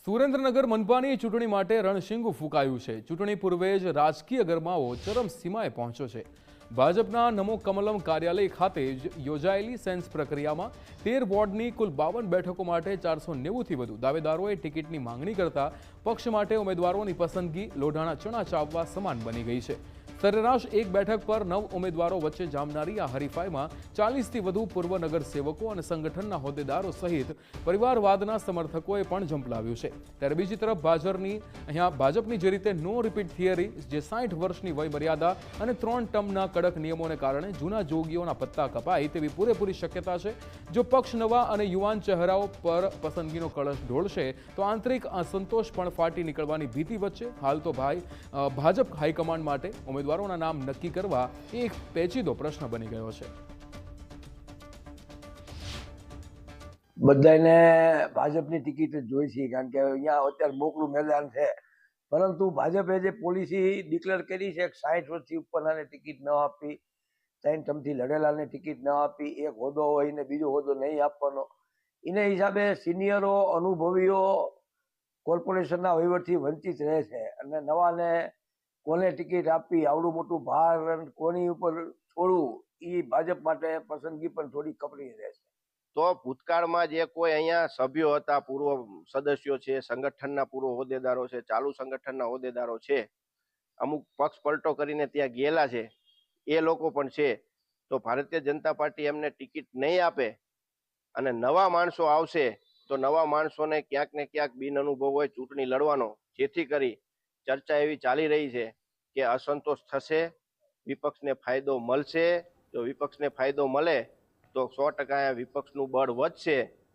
સુરેન્દ્રનગર મનપાની ચૂંટણી માટે રણશીંગું ફૂંકાયું છે। ચૂંટણી પૂર્વે જ રાજકીય ગરમાવો ચરમસીમાએ પહોંચ્યો છે। ભાજપના નમો કમલમ કાર્યાલય ખાતે યોજાયેલી સેન્સ પ્રક્રિયામાં 13 વોર્ડની કુલ 52 બેઠકો માટે 490થી વધુ દાવેદારોએ ટિકિટની માંગણી કરતા પક્ષ માટે ઉમેદવારોની પસંદગી લોઢાના ચણા ચાવવા સમાન બની ગઈ છે। સરેરાશ એક બેઠક પર 9 ઉમેદવારો વચ્ચે જામનારી આ હરીફાઈમાં 40થી વધુ પૂર્વ નગરસેવકો અને સંગઠનના હોદ્દેદારો સહિત પરિવારવાદના સમર્થકોએ પણ ઝંપલાવ્યું છે। ત્યારે બીજી તરફ ભાજપની જે રીતે નો રિપીટ થિયરી, જે 60 વર્ષની વય મર્યાદા અને 3 ટર્મના કડક નિયમોને કારણે જૂના જોગીઓના પત્તા કપાય તેવી પૂરેપૂરી શક્યતા છે। જો પક્ષ નવા અને યુવાન ચહેરાઓ પર પસંદગીનો કળશ ઢોળશે તો આંતરિક અસંતોષ પણ ફાટી નીકળવાની ભીતિ વચ્ચે હાલ તો ભાજપ હાઈકમાન્ડ માટે ઉમેદવારોના નામ નક્કી કરવા એક પેચીદો પ્રશ્ન બની ગયો છે। બધાને ભાજપની ટિકિટ જ જોઈ છે, કારણ કે અહીંયા અત્યારે મોકળું મેદાન છે। પરંતુ ભાજપે જે પોલિસી ડિક્લેર કરી છે, 60 વર્ષથી ઉપરનાને ટિકિટ ન આપવી, 3 ટર્મથી લડેલાને ટિકિટ ન આપવી, એક હોદ્દો હોય ને બીજો હોદ્દો નહીં આપવાનો, એને હિસાબે સિનિયરો, અનુભવીઓ કોર્પોરેશનના વહીવટથી વંચિત રહે છે અને નવાને કોને ટિકિટ આપવી, આવડું મોટું ભાર કોની ઉપર છોડવું, એ ભાજપ માટે પસંદગી પણ થોડી કપરી રહેશે। તો ભૂતકાળમાં જે કોઈ અહીંયા સભ્યો હતા, પૂર્વ સદસ્યો છે, સંગઠનના પૂર્વ હોદ્દેદારો છે, ચાલુ સંગઠનના હોદ્દેદારો છે, અમુક પક્ષ પલટો કરીને ત્યાં ગયેલા છે, એ લોકો પણ છે। તો ભારતીય જનતા પાર્ટી એમને ટિકિટ નહીં આપે અને નવા માણસો આવશે તો નવા માણસોને ક્યાંક ને ક્યાંક બિન અનુભવ હોય ચૂંટણી લડવાનો, જેથી કરી ચર્ચા એવી ચાલી રહી છે કે અસંતોષ થશે, વિપક્ષને ફાયદો મળશે। જો વિપક્ષને ફાયદો મળે તો 100% વિપક્ષનું બળ વધશે